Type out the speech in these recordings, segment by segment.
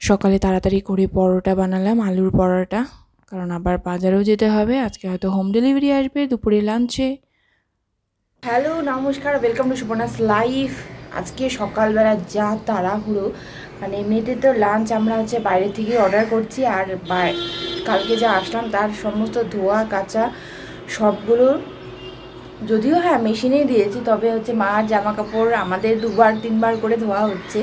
সকালে তাড়াতাড়ি করে পরোটা বানালাম, আলুর পরোটা, কারণ আবার বাজারেও যেতে হবে। আজকে হয়তো হোম ডেলিভারি আসবে দুপুরে লাঞ্চে। হ্যালো, নমস্কার, ওয়েলকাম টু সুপর্ণাস লাইফ। আজকে সকালবেলা যা তাড়াহুড়ো, মানে এমনিতে তো লাঞ্চ আমরা বাইরে থেকে অর্ডার করছি, আর কালকে যা আসলাম তার সমস্ত ধোয়া কাচা সবগুলো, যদিও হ্যাঁ মেশিনেই দিয়েছি, তবে মার জামা কাপড় আমাদের 2-3 বার করে ধোয়া হচ্ছে।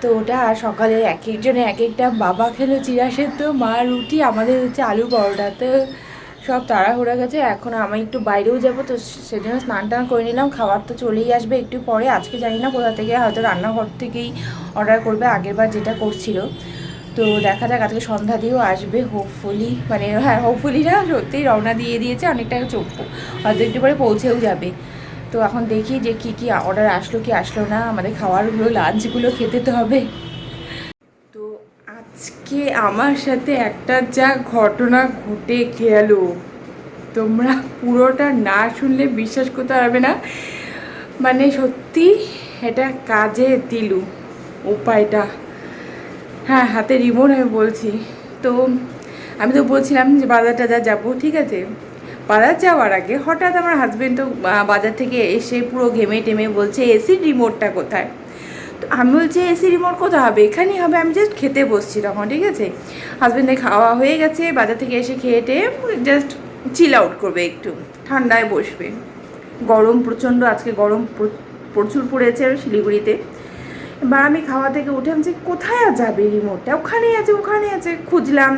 তো ওটা সকালে এক একজনে এক একটা, বাবা খেলো চিড়া সেদ্ধ, মা রুটি, আমাদের আলু পরোটা। তো সব তাড়াহুড়া গেছে। এখন আমি একটু বাইরেও যাব, তো সেজন্য স্নান টান করে নিলাম। খাবার তো চলেই আসবে একটু পরে। আজকে জানি না কোথা থেকে, হয়তো রান্নাঘর থেকেই অর্ডার করবে, আগেরবার যেটা করছিল। তো দেখা যাক, আজকে সন্ধ্যা দিয়েও আসবে হোপফুলি, মানে হ্যাঁ হোপফুলি না, সত্যিই রওনা দিয়ে দিয়েছে, অনেকটা হয়তো একটু পরে পৌঁছেও যাবে। তো এখন দেখি যে কি কি অর্ডার আসলো কি আসলো না, আমাদের খাবারগুলো লাঞ্চগুলো খেতে তো হবে। তো আজকে আমার সাথে একটা যা ঘটনা ঘটে গেল, তোমরা পুরোটা না শুনলে বিশ্বাস করতে পারবে না। মানে সত্যি এটা কাজে দিলু উপায়টা। হ্যাঁ, হাতে রিমোট আমি বলছি। তো আমি তো বলছিলাম যে বাজার টাজার যাবো, ঠিক আছে। বাজার যাওয়ার আগে হঠাৎ আমার হাজব্যান্ড তো বাজার থেকে এসে পুরো ঘেমে টেমে বলছে এসির রিমোটটা কোথায়। তো আমি বলছি এসি রিমোট কোথায় হবে, এখানেই হবে। আমি জাস্ট খেতে বসছি তখন, ঠিক আছে। হাজব্যান্ডের খাওয়া হয়ে গেছে, বাজার থেকে এসে খেয়ে টেয়ে জাস্ট চিল আউট করবে, একটু ঠান্ডায় বসবে। গরম প্রচণ্ড, আজকে গরম প্রচুর পড়েছে শিলিগুড়িতে। এবার আমি খাওয়া থেকে উঠে আমি যে কোথায় যাবে রিমোটটা, ওখানেই আছে ওখানে আছে, খুঁজলাম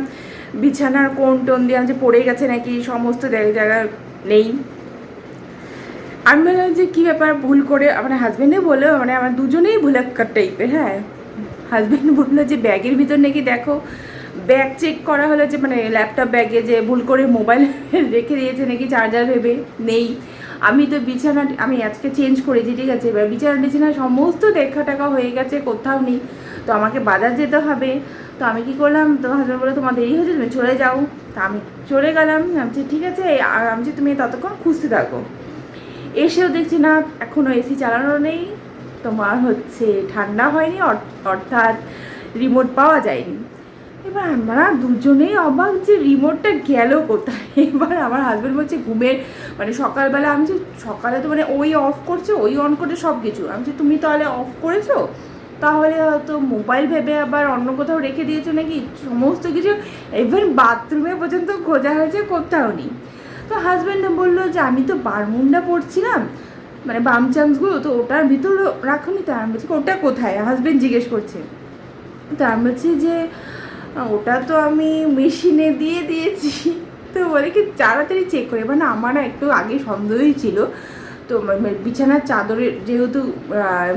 বিছানার কোণ টোন দিয়ে, আমি যে পড়ে গেছে নাকি, সমস্ত জায়গায় নেই। আমি বললাম যে কী ব্যাপার, ভুল করে আমার হাজব্যান্ডে বললো, মানে আমার দুজনেই ভুলাক্কার টাইপের। হ্যাঁ, হাজব্যান্ড বললো যে ব্যাগের ভিতর নাকি দেখো, ব্যাগ চেক করা হলো যে মানে ল্যাপটপ ব্যাগে যে ভুল করে মোবাইল রেখে দিয়েছে নাকি চার্জার ভেবে, নেই। আমি তো বিছানা, আমি আজকে চেঞ্জ করেছি, ঠিক আছে। এবার বিছানা সমস্ত দেখা টাকা হয়ে গেছে, কোথাও নেই। তো আমাকে বাজার যেতে হবে। তো আমি কি করলাম, তো হাজব্যান্ড বলে তোমার দেরি হয়েছে, তুমি চলে যাও। তা আমি চলে গেলাম। আমি ঠিক আছে, আর আমি তুমি ততক্ষণ খুঁজতে থাকো। এসেও দেখছি না, এখনও এসি চালানো নেই, তোমার ঠান্ডা হয়নি, অর্থাৎ রিমোট পাওয়া যায়নি। এবার আমরা দুজনেই অবাক যে রিমোটটা গেল কোথায়। এবার আমার হাজব্যান্ড বলছে ঘুমের, মানে সকালবেলা, আমি যে সকালে তো মানে ওই অফ করছে, ওই অন করছে সব কিছু। আমি যে তুমি তাহলে অফ করেছো, তাহলে হয়তো মোবাইল ভেবে আবার অন্য কোথাও রেখে দিয়েছো নাকি, সমস্ত কিছু। ইভেন বাথরুমে পর্যন্ত খোঁজা হয়েছে, কোথাও নেই। তো হাজব্যান্ড বললো যে আমি তো বারমুন্ডা পড়ছিলাম, মানে বাম চান্সগুলো, তো ওটার ভিতর রাখুনি। তো আমি বলছি ওটা কোথায়, হাজব্যান্ড জিজ্ঞেস করছে। তো আমি বলছি যে ওটা তো আমি মেশিনে দিয়ে দিয়েছি। তো বলে কি তাড়াতাড়ি চেক করে, মানে আমার একটু আগে সন্দেহই ছিল। তো বিছানার চাদরের যেহেতু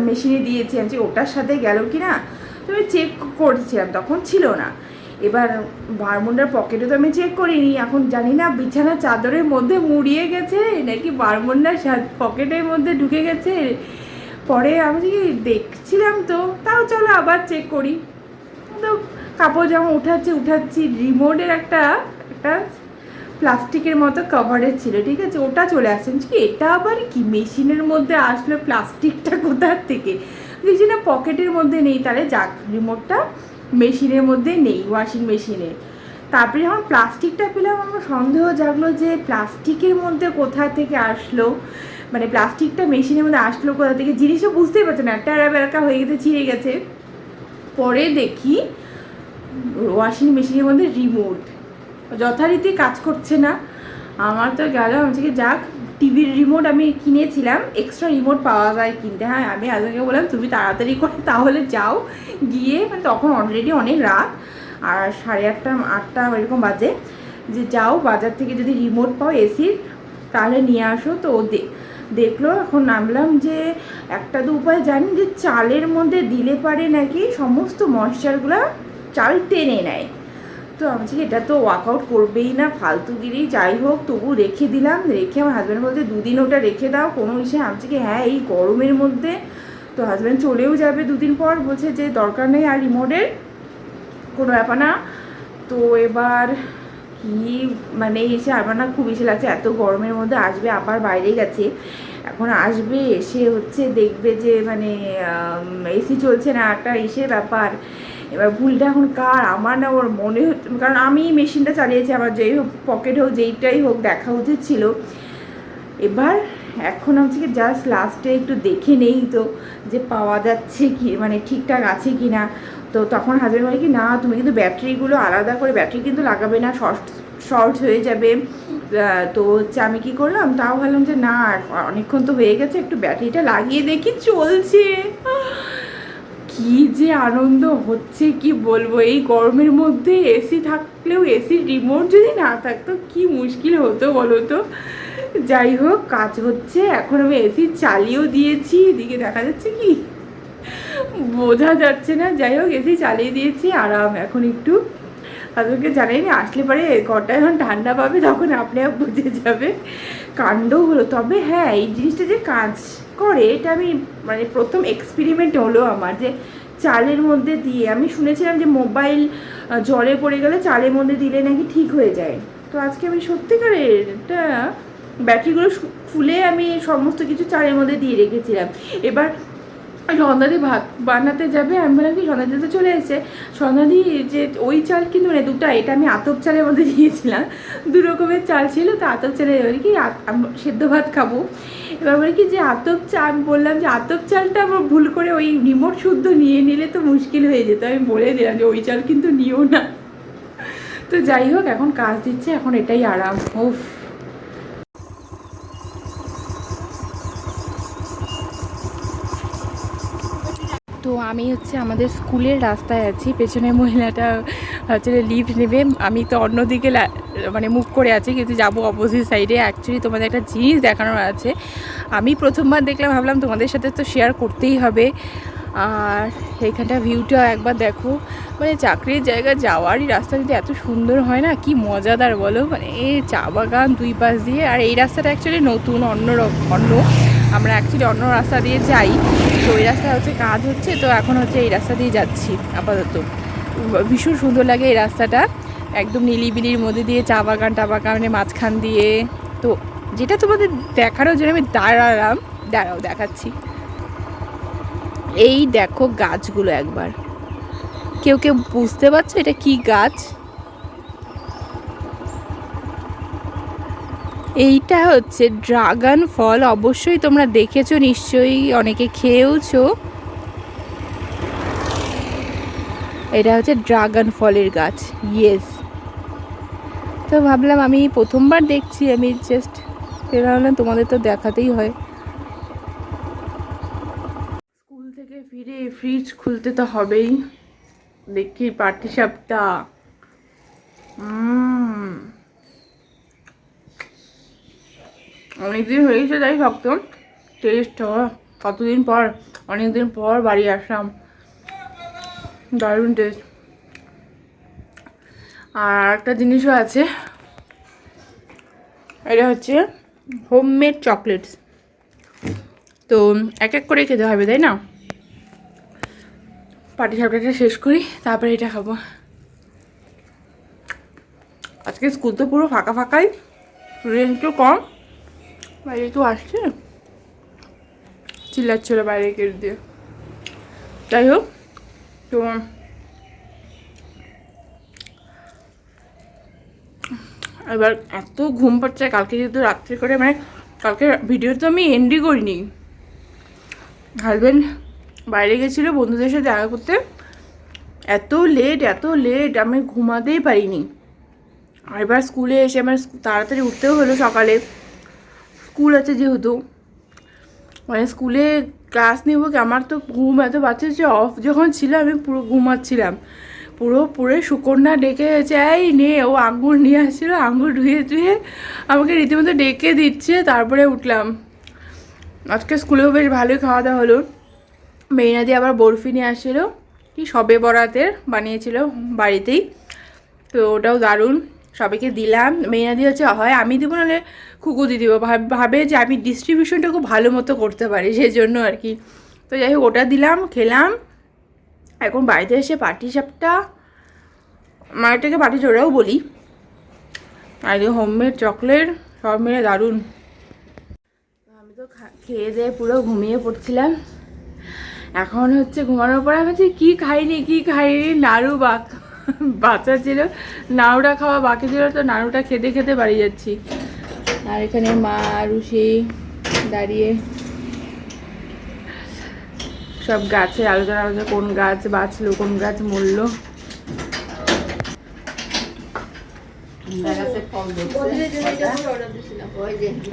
মেশিনে দিয়েছি, আমি ওটার সাথে গেল কি না, তো আমি চেক করছিলাম, তখন ছিল না। এবার বারমুন্ডার পকেটে তো আমি চেক করিনি, এখন জানি না বিছানার চাদরের মধ্যে মুড়িয়ে গেছে নাকি বারমুন্ডার পকেটের মধ্যে ঢুকে গেছে। পরে আমি দেখছিলাম, তো তাও চলো আবার চেক করি। তো কাপড় জামা উঠাচ্ছি, রিমোটের একটা একটা প্লাস্টিকের মতো কভারের ছিল, ঠিক আছে। ওটা চলে আসছে, কি এটা আবার কি মেশিনের মধ্যে আসলো, প্লাস্টিকটা কোথার থেকে দেখছি না, পকেটের মধ্যে নেই। তাহলে যাক, রিমোটটা মেশিনের মধ্যে নেই, ওয়াশিং মেশিনে। তারপরে যখন প্লাস্টিকটা পেলাম, আমার সন্দেহ জাগলো যে প্লাস্টিকের মধ্যে কোথা থেকে আসলো, মানে প্লাস্টিকটা মেশিনের মধ্যে আসলো কোথা থেকে, জিনিসটা বুঝতেই পারছে না, টেরা বেড়াকা হয়ে গেছে, ছিঁড়ে গেছে। পরে দেখি ওয়াশিং মেশিনের মধ্যে রিমোট যথারীতি কাজ করছে না। আমার তো গেল, আমি যাক, টিভির রিমোট আমি কিনেছিলাম, এক্সট্রা রিমোট পাওয়া যায় কিনতে। হ্যাঁ, আমি আজকে বললাম তুমি তাড়াতাড়ি করে তাহলে যাও, গিয়ে, মানে তখন অলরেডি অনেক রাত, আর 8:30-8টা এরকম বাজে, যে যাও বাজার থেকে যদি রিমোট পাও এসির তাহলে নিয়ে আসো। তো ও দেখলো। এখন নামলাম যে একটা তো উপায় জানি, যে চালের মধ্যে দিলে পারে নাকি সমস্ত ময়েশ্চারগুলো চাল টেনে নেয়। তো আমি এটা তো ওয়ার্কআউট করবেই না, ফালতুগিরি, যাই হোক তবু রেখে দিলাম। রেখে আমার হাজব্যান্ড বলছে 2 দিন ওটা রেখে দাও, কোনো ইসে। আমি হ্যাঁ এই গরমের মধ্যে। তো হাজব্যান্ড চলেও যাবে 2 দিন পর, বলছে যে দরকার নেই আর রিমোটের, কোনো ব্যাপার না। তো এবার কি, মানে এসে আমার না খুব ইসে লাগছে, এত গরমের মধ্যে আসবে, আবার বাইরে গেছে, এখন আসবে, এসে দেখবে যে মানে এসি চলছে না, একটা এসে ব্যাপার। এবার ভুলটা এখন কার, আমার না ওর মনে হচ্ছে, কারণ আমি মেশিনটা চালিয়েছি, আমার যেই হোক পকেট হোক যেইটাই হোক দেখা উচিত ছিল। এবার এখন হচ্ছে কি জাস্ট লাস্টে একটু দেখে নেই তো যে পাওয়া যাচ্ছে কি, মানে ঠিকঠাক আছে কি না। তো তখন হাজব্যান্ড বলে কি না তুমি কিন্তু ব্যাটারিগুলো আলাদা করে, ব্যাটারি কিন্তু লাগাবে না, শর্ট হয়ে যাবে। তো হচ্ছে আমি কী করলাম, তাও ভাবলাম যে না অনেকক্ষণ তো হয়ে গেছে, একটু ব্যাটারিটা লাগিয়ে দেখি চলছে। কি যে আনন্দ হচ্ছে কি বলবো, এই গরমের মধ্যে এসি থাকলেও এসির রিমোট যদি না থাকতো কি মুশকিল হতো বলো তো। যাই হোক কাজ হচ্ছে, এখন আমি এসি চালিয়েও দিয়েছি, এদিকে দেখা যাচ্ছে কি বোঝা যাচ্ছে না। যাই হোক এসি চালিয়ে দিয়েছি, আরাম এখন একটু। তাদেরকে জানাইনি, আসলে পরে ঘরটা যখন ঠান্ডা পাবে তখন আপনি বুঝে যাবে। কাণ্ড হলো। তবে হ্যাঁ এই জিনিসটা যে কাজ করে এটা আমি মানে প্রথম এক্সপেরিমেন্ট হলো আমার, যে চালের মধ্যে দিয়ে আমি শুনেছিলাম যে মোবাইল জলে পড়ে গেলে চালের মধ্যে দিলে নাকি ঠিক হয়ে যায়। তো আজকে আমি সত্যিকারের এটা ব্যাটারিগুলো খুলে আমি সমস্ত কিছু চালের মধ্যে দিয়ে রেখেছিলাম। এবার সন্ধ্যাদি ভাত বানাতে যাবে, আমি বললাম কি সন্ধ্যাদি তো চলে এসেছে, সন্ধ্যাদি যে ওই চাল কিন্তু মানে দুটো, এটা আমি আতপ চালের মধ্যে দিয়েছিলাম, দু রকমের চাল ছিল। তো আতপ চালে এবার কি সেদ্ধ ভাত খাবো, এবার বলে কি যে আতপ চাল, আমি বললাম যে আতপ চালটা আমার ভুল করে ওই রিমোট শুদ্ধ নিয়ে নিলে তো মুশকিল হয়ে যেত, আমি বলে দিলাম যে ওই চাল কিন্তু নিও না। তো যাই হোক এখন কাজ দিচ্ছে, এখন এটাই আরাম। উফ। তো আমি হচ্ছে আমাদের স্কুলের রাস্তায় আছি, পেছনে মহিলাটা হচ্ছে লিফট নেবে, আমি তো অন্যদিকে মানে মুখ করে আছি, কিন্তু যাবো অপোজিট সাইডে। অ্যাকচুয়ালি তোমাদের একটা জিনিস দেখানোর আছে, আমি প্রথমবার দেখলাম, ভাবলাম তোমাদের সাথে তো শেয়ার করতেই হবে। আর এইখানটা ভিউটা একবার দেখো, মানে চাকরির জায়গা যাওয়ারই রাস্তা যদি এত সুন্দর হয় না, কি মজাদার বলো। মানে এই চা বাগান দুই পাশ দিয়ে, আর এই রাস্তাটা অ্যাকচুয়ালি নতুন, অন্য আমরা অ্যাকচুয়ালি অন্য রাস্তা দিয়ে যাই, তো ওই রাস্তা হচ্ছে কাজ হচ্ছে, তো এখন হচ্ছে এই রাস্তা দিয়ে যাচ্ছি আপাতত। ভীষণ সুন্দর লাগে এই রাস্তাটা, একদম নিলিবিলির মধ্যে দিয়ে চা বাগান টাবাগানের মাঝখান দিয়ে। তো যেটা তোমাদের দেখানোর জন্য আমি দাঁড়াও দেখাচ্ছি। এই দেখো গাছগুলো একবার, কেউ কেউ বুঝতে পারছো এটা কি গাছ? এইটা হচ্ছে ড্রাগন ফল, অবশ্যই তোমরা দেখেছো নিশ্চয়ই, অনেকে খেয়েওছো। এটা হচ্ছে ড্রাগন ফলের গাছ, ইয়েস। তো ভাবলাম আমি প্রথমবার দেখছি, আমি জাস্ট ভাবলাম তোমাদের তো দেখাতেই হয়। স্কুল থেকে ফিরে ফ্রিজ খুলতে তো হবেই, দেখি পাটিসাপটা। অনেকদিন হয়ে গেছে, যাই ভাবতো টেস্ট কতদিন পর, অনেকদিন পর বাড়ি আসলাম, দারুণ টেস্ট। আর একটা জিনিসও আছে, এটা হচ্ছে হোমমেড চকলেটস। তো এক এক করে খেতে হবে তাই না, পাটিসাপটাটা শেষ করি তারপরে এটা খাবো। আজকে স্কুল তো পুরো ফাঁকা ফাঁকাই, স্টুডেন্ট একটু কম, বাইরে একটু আসছে, চিল্লাচ্ছিল বাইরে কেটে দিয়ে। যাই হোক, তো এবার এত ঘুম পাচ্ছে, কালকে যেহেতু রাত্রে করে, মানে কালকে ভিডিও তো আমি এন্ডই করিনি, হাজব্যান্ড বাইরে গেছিলো বন্ধুদের সাথে দেখা করতে, এত লেট আমি ঘুমাতেই পারিনি। আর এবার স্কুলে এসে আমার তাড়াতাড়ি উঠতেও হলো, সকালে স্কুল আছে যেহেতু, মানে স্কুলে ক্লাস নেব কি, আমার তো ঘুম এত পাচ্ছে যে অফ যখন ছিল আমি পুরো ঘুমাচ্ছিলাম, পুরো সুকন্যা ডেকে এই নে, ও আঙ্গুর নিয়ে আসছিলো, আঙ্গুর ধুয়ে আমাকে রীতিমতো ডেকে দিচ্ছে, তারপরে উঠলাম। আজকে স্কুলেও বেশ ভালোই খাওয়া দাওয়া হলো, মেয়েনাদি আবার বরফি নিয়ে আসছিলো, কি সবে বরাতের বানিয়েছিল বাড়িতেই, তো ওটাও দারুণ, সবাইকে দিলাম। মেয়েনাদি হচ্ছে হয় আমি দেবো, নাহলে খুকুদি দিব, ভাবে যে আমি ডিস্ট্রিবিউশনটা খুব ভালো মতো করতে পারি, সেই জন্য আর কি। তো যাই হোক ওটা দিলাম, খেলাম। এখন বাড়িতে এসে পাটিসাপটা, মায়েরটাকে পাটিচোড়াও বলি, আর হোমমেড চকলেট, সব মিলে দারুণ। আমি তো খেয়ে দিয়ে পুরো ঘুমিয়ে পড়ছিলাম, এখন হচ্ছে ঘুমানোর পরে আমি বলছি কি খাইনি নাড়ু বাচ্চা ছিল, নাড়ুটা খাওয়া বাকি ছিল, তো নাড়ুটা খেতে খেতে বাড়ি যাচ্ছি। আর এখানে মা রুষি দাঁড়িয়ে সব গাছের আলোচনা আলোচনা, কোন গাছ বাঁচলো, কোন গাছ মরলো।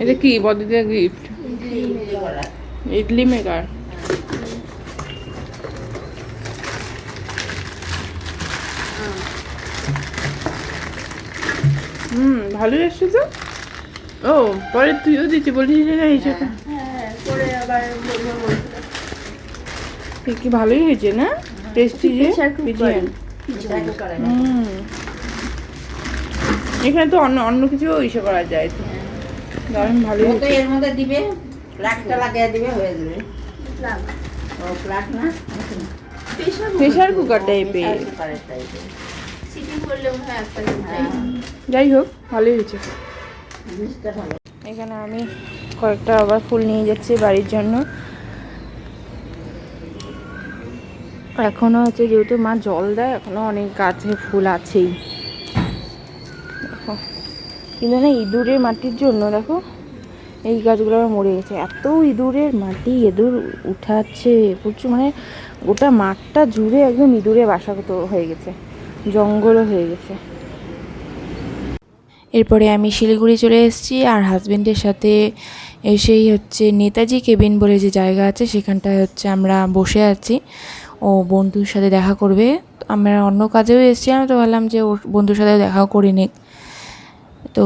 এটা কি বড়দের গিফট? ইডলি মেকার। ভালোই আসছে তো। ও পরে তুইও দিচ্ছি বলিস না হিসেবে। কি ভালোই হয়েছে না? প্রেস্টিজে এখানে তো অন্য কিছু ইসে করা যায় তো। দারুণ ভালোই হয়েছে। এর মধ্যে দিবে প্লাগটা লাগিয়ে দিবে, হয়ে যাবে। ও প্লাগ না, প্রেসার কুকার টাইপের। যাই হোক ভালোই হয়েছে। এখানে আমি কয়েকটা আবার ফুল নিয়ে যাচ্ছি বাড়ির জন্য। এখনো হচ্ছে যেহেতু মা জল দেয়, এখনো অনেক গাছে ফুল আছেই। দেখো কিন্তু না, ইঁদুরের মাটির জন্য দেখো এই গাছগুলো আবার মরে গেছে। এত ইঁদুরের মাটি, ইঁদুর উঠাচ্ছে প্রচুর, মানে গোটা মাঠটা জুড়ে একদম ইঁদুরের বাসা হয়ে গেছে, জঙ্গলও হয়ে গেছে। এরপরে আমি শিলিগুড়ি চলে এসেছি আর হাজবেন্ডের সাথে এসেই হচ্ছে নেতাজি কেবিন বলে যে জায়গা আছে, সেখানটায় হচ্ছে আমরা বসে আছি। ও বন্ধুর সাথে দেখা করবে, আমরা অন্য কাজেও এসেছি, আমি তো ভাবলাম যে ওর বন্ধুর সাথেও দেখাও করে নিক। তো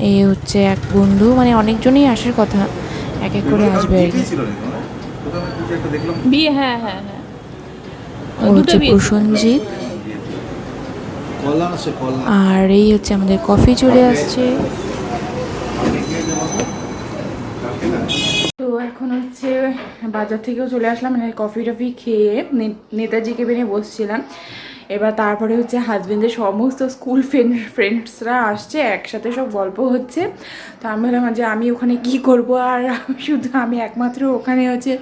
এই হচ্ছে এক বন্ধু, মানে অনেকজনই আসার কথা, এক এক করে আসবে আর কি। বিয়ে, হ্যাঁ হ্যাঁ হ্যাঁ, ও হচ্ছে প্রসঞ্জিৎ। আর এই হচ্ছে আমাদের কফি চলে আসছে। তো এখন হচ্ছে বাজার থেকেও চলে আসলাম, মানে কফি টফি খেয়ে নেতাজি কেবিনে বসছিলাম। এবার তারপরে হচ্ছে হাজবেন্ডের সমস্ত স্কুল ফ্রেন্ডসরা আসছে, একসাথে সব গল্প হচ্ছে। তো আমি ভাবলাম যে আমি ওখানে কি করব, আর শুধু আমি একমাত্র ওখানে হচ্ছে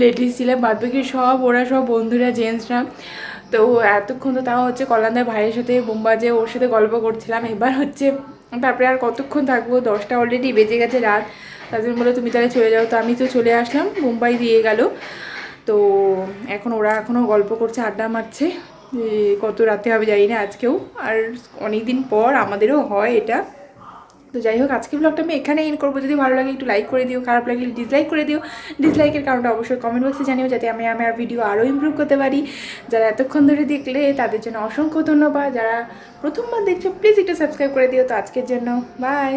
লেডিস ছিলাম, বাদবাকি সব ওরা সব বন্ধুরা জেন্টসরা। তো এতক্ষণ তো তাও হচ্ছে কল্যাণদার ভাইয়ের সাথে বোমবাজে ওর সাথে গল্প করছিলাম। এবার হচ্ছে তারপরে আর কতক্ষণ থাকবো, 10টা অলরেডি বেজে গেছে রাত। তাদের বলে তুমি তাহলে চলে যাও, তো আমি তো চলে আসলাম, মুম্বাই দিয়ে গেল। তো এখন ওরা এখনও গল্প করছে, আড্ডা মারছে, যে কত রাতে হবে জানি না আজকেও, আর অনেক দিন পর আমাদেরও হয় এটা। তো যাই হোক আজকে ব্লগটা আমি এখানে এন্ড করবো। যদি ভালো লাগে একটু লাইক করে দিও, খারাপ লাগলে ডিসলাইক করে দিও। ডিসলাইকের কারণটা অবশ্যই কমেন্ট বক্সে জানিও, যাতে আমি আমার ভিডিও আরও ইমপ্রুভ করতে পারি। যারা এতক্ষণ ধরে দেখলে তাদের জন্য অসংখ্য ধন্যবাদ। যারা প্রথমবার দেখছো প্লিজ একটু সাবস্ক্রাইব করে দিও। তো আজকের জন্য বাই।